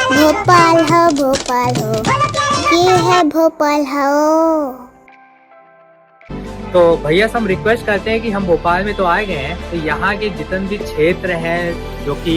भोपाल हो ये है भोपाल हो। तो भैया हम रिक्वेस्ट करते हैं कि हम भोपाल में तो आए गए हैं, तो यहाँ के जितने भी क्षेत्र हैं जो कि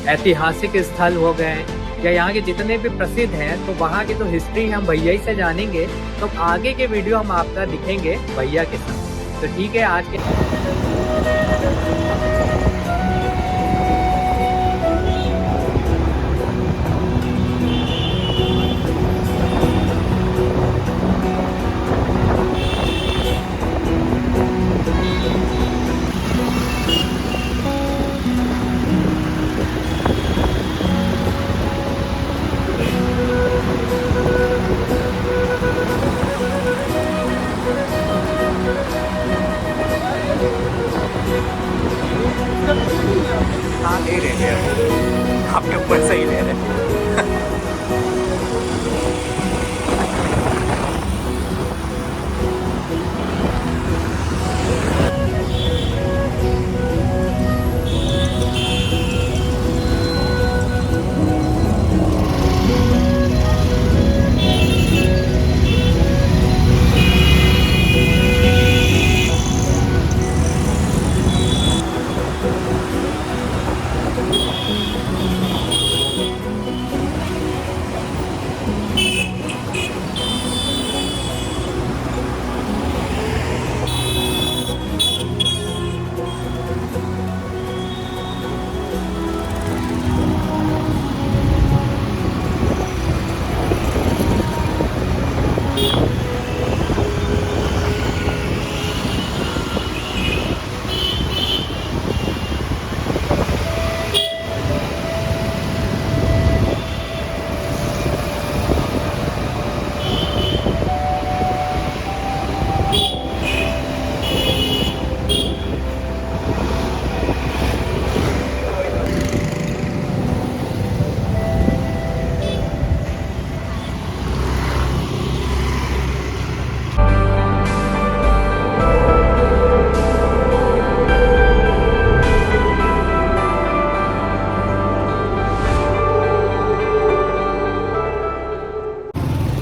ऐतिहासिक स्थल हो गए या यहाँ के जितने भी प्रसिद्ध हैं, तो वहाँ की तो हिस्ट्री हम भैया ही से जानेंगे। तो आगे के वीडियो हम आपका दिखेंगे भैया के साथ। तो ठीक है, आज के हाँ ले रहे हैं, आपके ऊपर से ही ले रहे हैं।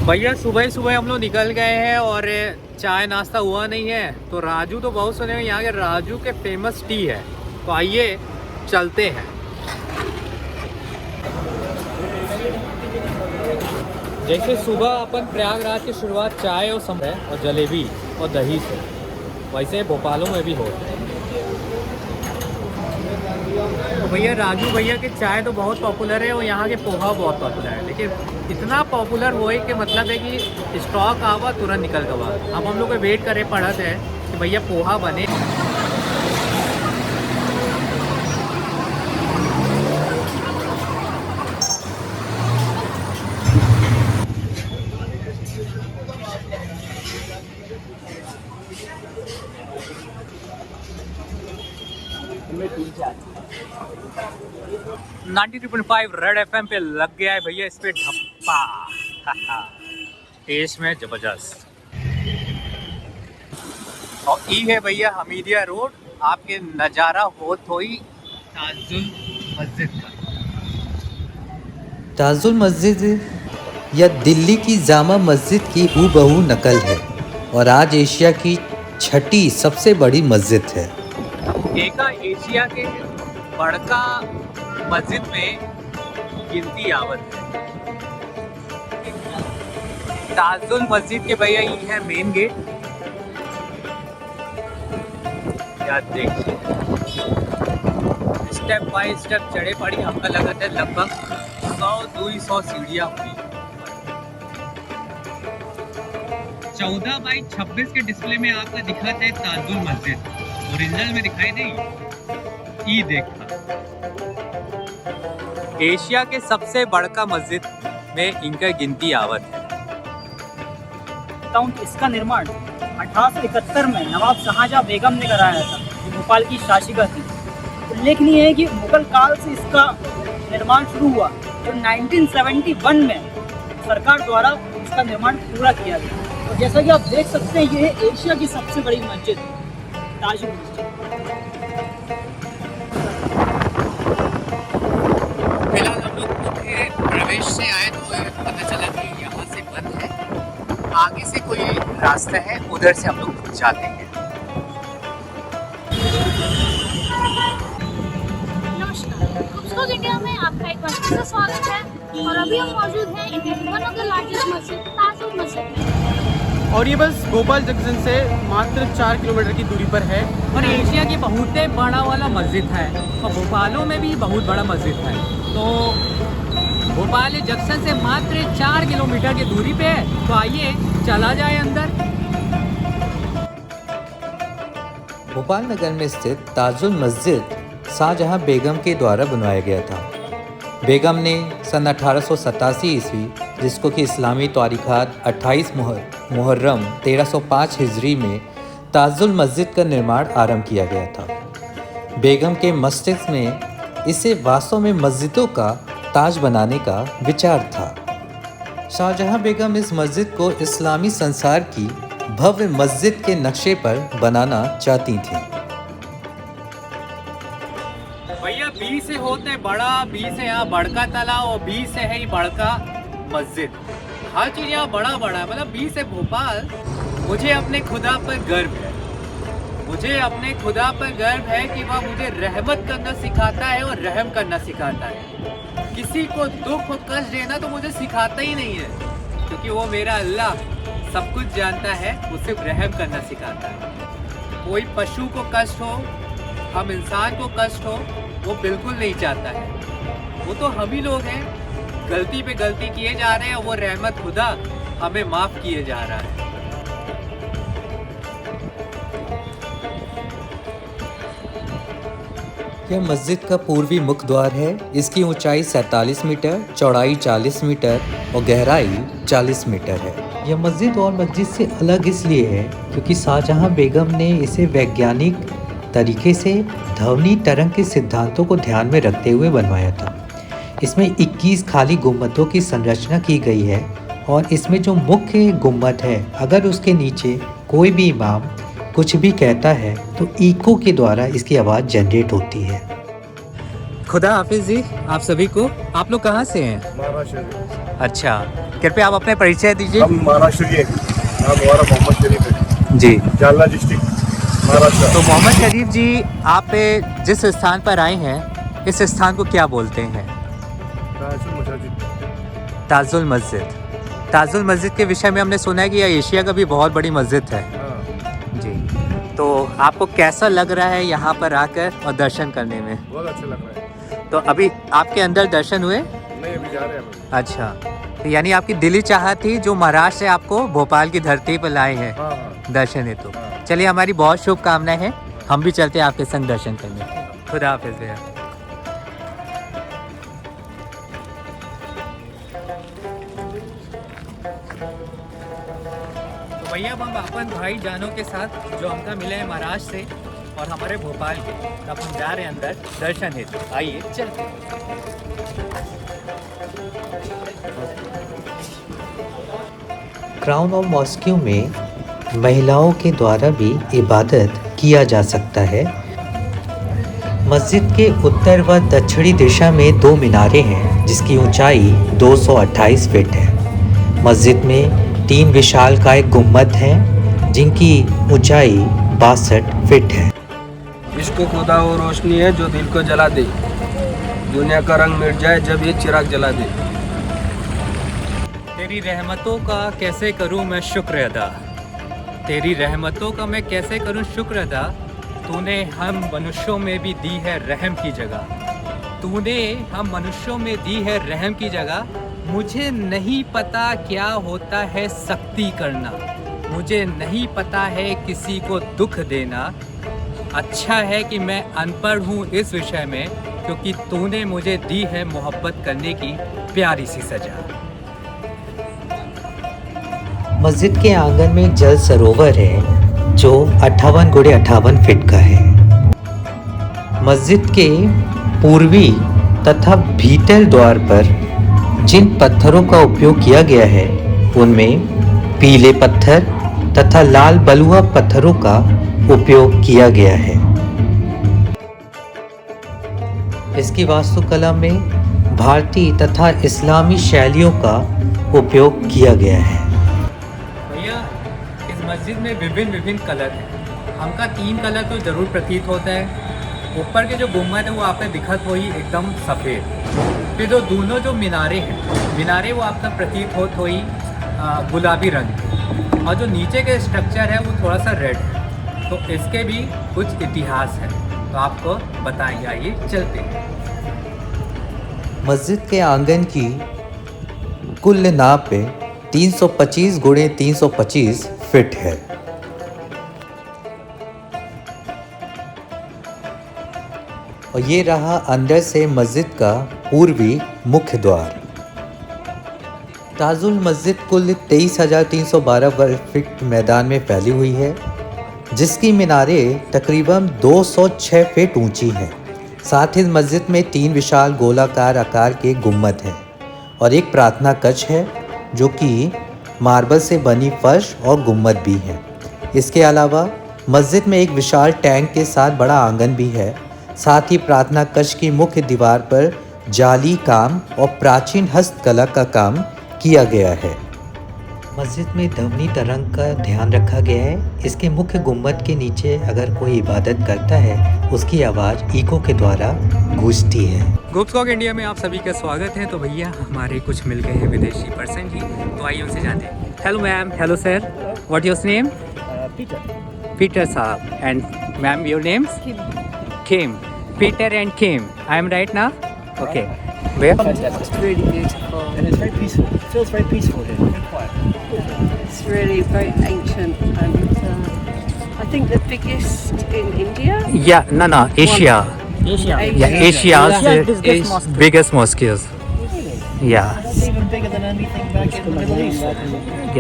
भैया सुबह सुबह हम लोग निकल गए हैं और चाय नाश्ता हुआ नहीं है। तो राजू तो बहुत सुने हैं, यहाँ के राजू के फेमस टी है। तो आइए चलते हैं। जैसे सुबह अपन प्रयागराज की शुरुआत चाय और समय और जलेबी और दही से, वैसे भोपालों में भी हो। तो भैया राजू भैया की चाय तो बहुत पॉपुलर है और यहाँ के पोहा बहुत पॉपुलर है। लेकिन इतना पॉपुलर हुए कि मतलब है कि स्टॉक आवा तुरंत निकल गवा। अब हम लोग को वेट करे पड़त है कि भैया पोहा बने। नाइन्टी 3.5 रेड FM पे लग गया है भैया इस पे ढप्पा। टेस्ट में जबरदस्त। और ई है भैया हमीदिया रोड, आपके नज़ारा हो थोई ताजुल मस्जिद का। ताजुल मस्जिद या दिल्ली की जामा मस्जिद की हूबहू नकल है और आज एशिया की छठी सबसे बड़ी मस्जिद है। एका एशिया के बड़का मस्जिद में गिनती आवत है। ताजुल मस्जिद के भैया ये है मेन गेट। याद देखिए, स्टेप बाय स्टेप चढ़े पड़ी हमका लगा था लगभग 100-200 सीढ़ियाँ हुई। 14x26 के डिस्प्ले में आपका दिखा था ताजुल मस्जिद, ओरिजिनल में दिखाई नहीं। ई देखा एशिया के सबसे बड़का मस्जिद में इनका गिनती आवत है। इसका निर्माण 1871 में नवाब शाहजहां बेगम ने कराया था, जो भोपाल की शासिका थी। उल्लेखनीय है कि मुगल काल से इसका निर्माण शुरू हुआ, जो 1971 में सरकार द्वारा इसका निर्माण पूरा किया गया। और जैसा कि आप देख सकते हैं, ये है एशिया की सबसे बड़ी मस्जिद ताजुल मस्जिद। फिलहाल हम लोग प्रवेश रास्ता है, उधर से हम लोग जाते हैं। नमस्कार, खूबसूरत इंडिया में आपका एक बार फिर से स्वागत है। और अभी हम मौजूद हैं इंडिया की वन ऑफ द लार्जेस्ट मस्जिद ताजुल मस्जिद में। और ये बस भोपाल जंक्शन से मात्र 4 किलोमीटर की दूरी पर है। और एशिया की बहुत बड़ा वाला मस्जिद है और भोपालों में भी बहुत बड़ा मस्जिद है। तो भोपाल जंक्शन से मात्र 4 किलोमीटर की दूरी पे है। तो आइए चला जाए अंदर। भोपाल नगर में स्थित ताजुल मस्जिद शाहजहां बेगम के द्वारा बनवाया गया था। बेगम ने सन 1887 ईस्वी, जिसको कि इस्लामी तारीखात 28 मुहर्रम 1305 हिजरी में ताजुल मस्जिद का निर्माण आरंभ किया गया था। बेगम के मस्तिष्क में इसे वास्तव में मस्जिदों का ताज बनाने का विचार था। शाहजहां बेगम इस मस्जिद को इस्लामी संसार की भव्य मस्जिद के नक्शे पर बनाना चाहती थीं। भैया बी से होते बड़ा, बी से यहाँ बड़का तालाब और बी से है बड़का मस्जिद। हर चीज यहाँ बड़ा बड़ा है। मतलब बी से भोपाल। मुझे अपने खुदा पर गर्व है। मुझे अपने खुदा पर गर्व है कि वह मुझे रहमत करना सिखाता है और रहम करना सिखाता है। किसी को दुख और कष्ट देना तो मुझे सिखाता ही नहीं है, क्योंकि वो मेरा अल्लाह सब कुछ जानता है। वो सिर्फ रहम करना सिखाता है। कोई पशु को कष्ट हो, हम इंसान को कष्ट हो, वो बिल्कुल नहीं चाहता है। वो तो हम ही लोग हैं, गलती पे गलती किए जा रहे हैं और वो रहमत खुदा हमें माफ़ किए जा रहा है। यह मस्जिद का पूर्वी मुख्य द्वार है। इसकी ऊंचाई 47 मीटर, चौड़ाई 40 मीटर और गहराई 40 मीटर है। यह मस्जिद और मस्जिद से अलग इसलिए है क्योंकि शाहजहां बेगम ने इसे वैज्ञानिक तरीके से ध्वनि तरंग के सिद्धांतों को ध्यान में रखते हुए बनवाया था। इसमें 21 खाली गुम्बदों की संरचना की गई है और इसमें जो मुख्य गुम्बद है, अगर उसके नीचे कोई भी इमाम कुछ भी कहता है तो इको के द्वारा इसकी आवाज़ जनरेट होती है। खुदा हाफिज जी आप सभी को। आप लोग कहाँ से हैं? महाराष्ट्र। अच्छा, कृपया आप अपने परिचय दीजिए। हम महाराष्ट्र के, नाम हमारा मोहम्मद शरीफ है जी, जालना डिस्ट्रिक्ट महाराष्ट्र। तो मोहम्मद शरीफ जी, आप जिस स्थान पर आए हैं, इस स्थान को क्या बोलते हैं? ताजुल मस्जिद। ताजुल मस्जिद के विषय में हमने सुना है कि यह एशिया का भी बहुत बड़ी मस्जिद है जी। तो आपको कैसा लग रहा है यहाँ पर आकर और दर्शन करने में? बहुत अच्छा लग रहा है। तो अभी आपके अंदर दर्शन हुए? नहीं, अभी जा रहे हैं। अच्छा, तो यानी आपकी दिली चाहत थी जो महाराष्ट्र से आपको भोपाल की धरती पर लाए हैं दर्शन हेतु। तो चलिए, हमारी बहुत शुभकामनाएं हैं। हम भी चलते हैं आपके संग दर्शन करने। खुदा हाफिज़ भैया। तो भैया अब हम अपन भाई जानों के साथ जो हमका मिले हैं महाराष्ट्र से और हमारे भोपाल के, तब हम जा रहे हैं अंदर दर्शन हेतु। आइए चलते हैं। क्राउन ऑफ मॉस्क्यू में महिलाओं के द्वारा भी इबादत किया जा सकता है। मस्जिद के उत्तर व दक्षिणी दिशा में 2 मीनारें हैं जिसकी ऊंचाई 228 फीट है। मस्जिद में 3 विशालकाय गुम्बद हैं जिनकी ऊंचाई 62 फीट है। इसको खुदा वो रोशनी है जो दिल को जला दे, दुनिया का रंग मिट जाए जब ये चिराग जला दे। तेरी रहमतों का कैसे करूं मैं शुक्र अदा, तेरी रहमतों का मैं कैसे करूं शुक्र अदा। तूने हम मनुष्यों में भी दी है रहम की जगह, तूने हम मनुष्यों में दी है रहम की जगह। मुझे नहीं पता क्या होता है सख्ती करना, मुझे नहीं पता है किसी को दुख देना। अच्छा है कि मैं अनपढ़ हूँ इस विषय में, क्योंकि तूने मुझे दी है मोहब्बत करने की प्यारी सी सजा। मस्जिद के आंगन में जल सरोवर है जो 58 × 58 फीट का है। मस्जिद के पूर्वी तथा भीतर द्वार पर जिन पत्थरों का उपयोग किया गया है उनमें पीले पत्थर तथा लाल बलुआ पत्थरों का उपयोग किया गया है। इसकी वास्तुकला में भारतीय तथा इस्लामी शैलियों का उपयोग किया गया है। मस्जिद में विभिन्न कलर हैं। हमका 3 कलर तो ज़रूर प्रतीत होता है। ऊपर के जो गुम्बद है वो आपने दिखत हो ही एकदम सफ़ेद। फिर दोनों जो मीनारे वो आपका प्रतीत हो ही गुलाबी रंग, और जो नीचे के स्ट्रक्चर है वो थोड़ा सा रेड है। तो इसके भी कुछ इतिहास है, तो आपको बताएंगे, आइए चलते हैं। मस्जिद के आंगन की कुल नाप पे 325 गुणे 325 फीट है। और ये रहा अंदर से मस्जिद का पूर्वी मुख्य द्वार। ताजुल मस्जिद कुल 23,312 वर्ग फीट मैदान में फैली हुई है, जिसकी मीनारे तकरीबन 206 फीट ऊंची हैं। साथ ही मस्जिद में 3 विशाल गोलाकार आकार के गुम्बद हैं और एक प्रार्थना कक्ष है जो कि मार्बल से बनी फर्श और गुम्बद भी है। इसके अलावा मस्जिद में एक विशाल टैंक के साथ बड़ा आंगन भी है। साथ ही प्रार्थना कक्ष की मुख्य दीवार पर जाली काम और प्राचीन हस्तकला का काम किया गया है। मस्जिद में ध्वनि तरंग का ध्यान रखा गया है। इसके मुख्य गुम्बद के नीचे अगर कोई इबादत करता है उसकी आवाज़ इको के द्वारा गूंजती है। ग्रुप्सकॉक इंडिया में आप सभी का स्वागत है। तो भैया हमारे कुछ मिल गए हैं विदेशी पर्सन जी, तो आइए उनसे जानते हैं। Hello ma'am. Hello sir, what your name? Peter साहब। And ma'am your names? Kim. Peter and Kim. I am right now? Okay. Where? It's really beautiful. And it's very peaceful. It feels very peaceful here. Very quiet. It's really very ancient, and I think the biggest in India. Yeah, no, Asia. Asia. Yeah, Asia's biggest mosque. biggest mosques. Yeah. That's even bigger than anything back in the Middle East.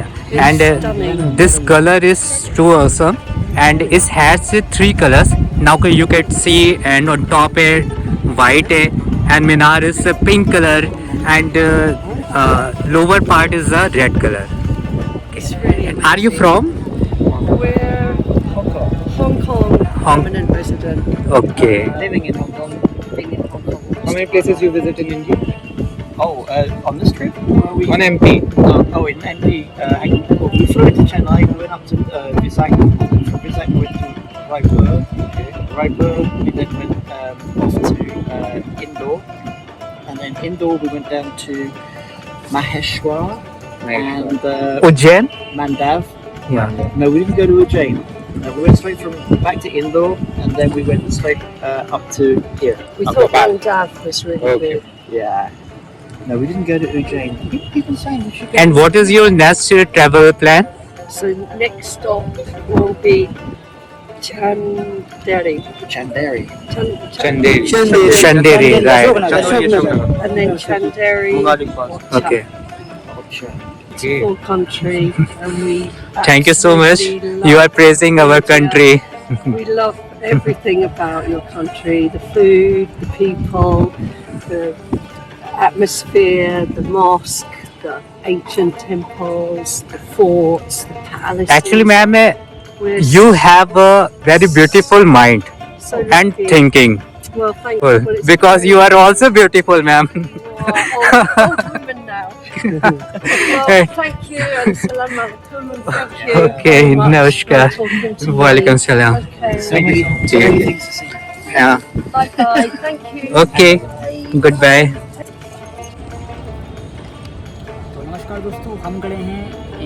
Yeah. And this color is too awesome. And it has 3 colors. Now you can see, and on top is white, and minar is a pink color, and lower part is a red color. It's really And are you from? We're Hong Kong permanent resident. Okay. Living in Hong Kong. Been in Hong Kong. How many places you visit in India? Oh, on this trip? On MP. In MP. We flew into Chennai. We went up to Visakhapatnam. From Visakhapatnam, we went to Raipur. Raipur, we then went off to Indore. And then Indore, we went down to Maheshwar and Ujjain? Mandav. Yeah. No, we didn't go to Ujjain. We went straight back to Indore, and then we went straight up to here. We Up thought Bopal. Mandav was really good. Yeah. No, we didn't go to Ujjain. People saying we should go. And what is your next travel plan? So next stop will be Chanderi. Chanderi. Chanderi. Chanderi, right. And then Chanderi. Okay. Whole country, and we. Thank you so much. absolutely You are love praising our India. country. We love everything about your country: the food, the people, the atmosphere, the mosque, the ancient temples, the forts, the palaces. Actually, ma'am, We're you have a very beautiful mind so and lucky. thinking. Well, thank you. Well, it's Because you are also beautiful, ma'am. old women now. Well, thank you and salam alaikum and thank you. Okay, very much namaskar. for talking to me. Walaikum salam. Okay. So many things to see. Yeah. Bye bye. Thank you. Okay. Goodbye. तो नमस्कार दोस्तों, हम खड़े हैं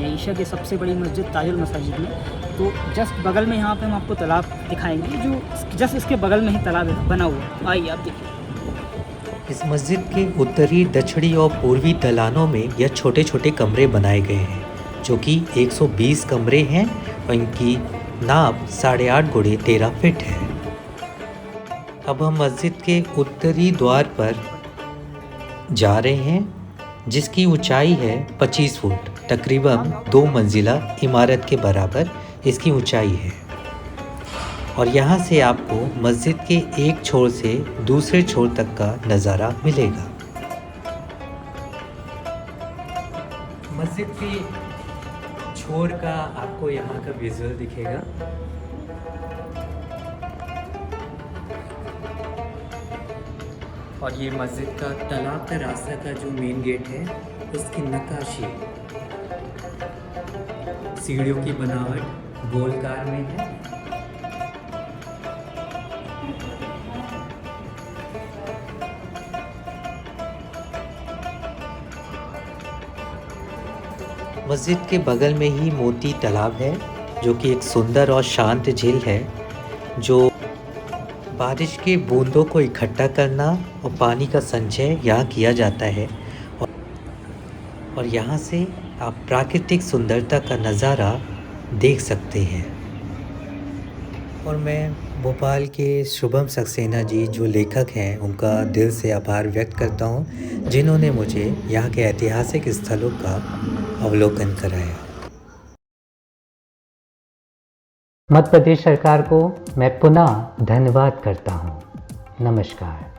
Asia की सबसे बड़ी मस्जिद ताजुल मस्जिद में। तो जस्ट बगल में यहाँ पे हम आपको तालाब दिखाएंगे, जो जस्ट इसके बगल में ही तालाब बना हुआ। आइए आप देखिए। इस मस्जिद के उत्तरी, दक्षिणी और पूर्वी दलानों में यह छोटे छोटे कमरे बनाए गए हैं, जो कि 120 कमरे हैं और इनकी नाप 8.5 गुणे 13 फीट है। अब हम मस्जिद के उत्तरी द्वार पर जा रहे हैं, जिसकी ऊंचाई है 25 फुट, तकरीबन 2 मंजिला इमारत के बराबर इसकी ऊंचाई है। और यहाँ से आपको मस्जिद के एक छोर से दूसरे छोर तक का नज़ारा मिलेगा। मस्जिद के छोर का आपको यहाँ का विजुअल दिखेगा। और ये मस्जिद का तालाब का रास्ता का जो मेन गेट है, उसकी नक्काशी, सीढ़ियों की बनावट गोलकार में है। मस्जिद के बगल में ही मोती तालाब है, जो कि एक सुंदर और शांत झील है, जो बारिश की बूंदों को इकट्ठा करना और पानी का संचय यहाँ किया जाता है। और यहाँ से आप प्राकृतिक सुंदरता का नज़ारा देख सकते हैं। और मैं भोपाल के शुभम सक्सेना जी जो लेखक हैं, उनका दिल से आभार व्यक्त करता हूँ, जिन्होंने मुझे यहाँ के ऐतिहासिक स्थलों का अवलोकन कराया। मध्य प्रदेश सरकार को मैं पुनः धन्यवाद करता हूँ। नमस्कार।